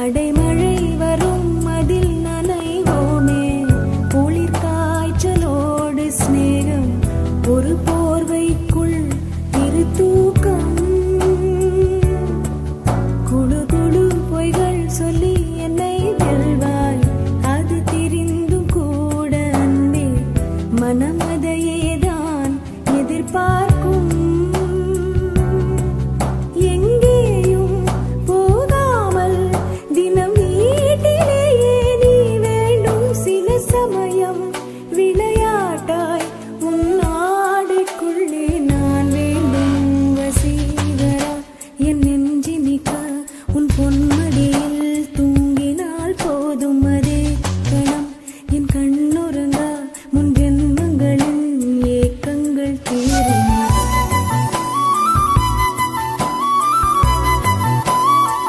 அடைமழை வரும் அதில் நனைவோமே, குளிர் காய்ச்சலோடு சிநேகம், ஒரு போர்வைக்குள் இரு தூக்கம். குழு குழு பொய்கள் சொல்லி என்னை வெல்வாய், அது தெரிந்தும் கூட அன்பே மனம் அதையேதான் எதிர்பார்க்கும். எங்கேயும் போகாமல் தினம் வீட்டிலேயே நீ வேண்டும். சில சமயம் விளையாட்டாய் உன் ஆடைக்குள்ளே நான் வேண்டும். வசீகரா என் நெஞ்சினிக்க உன் பொன்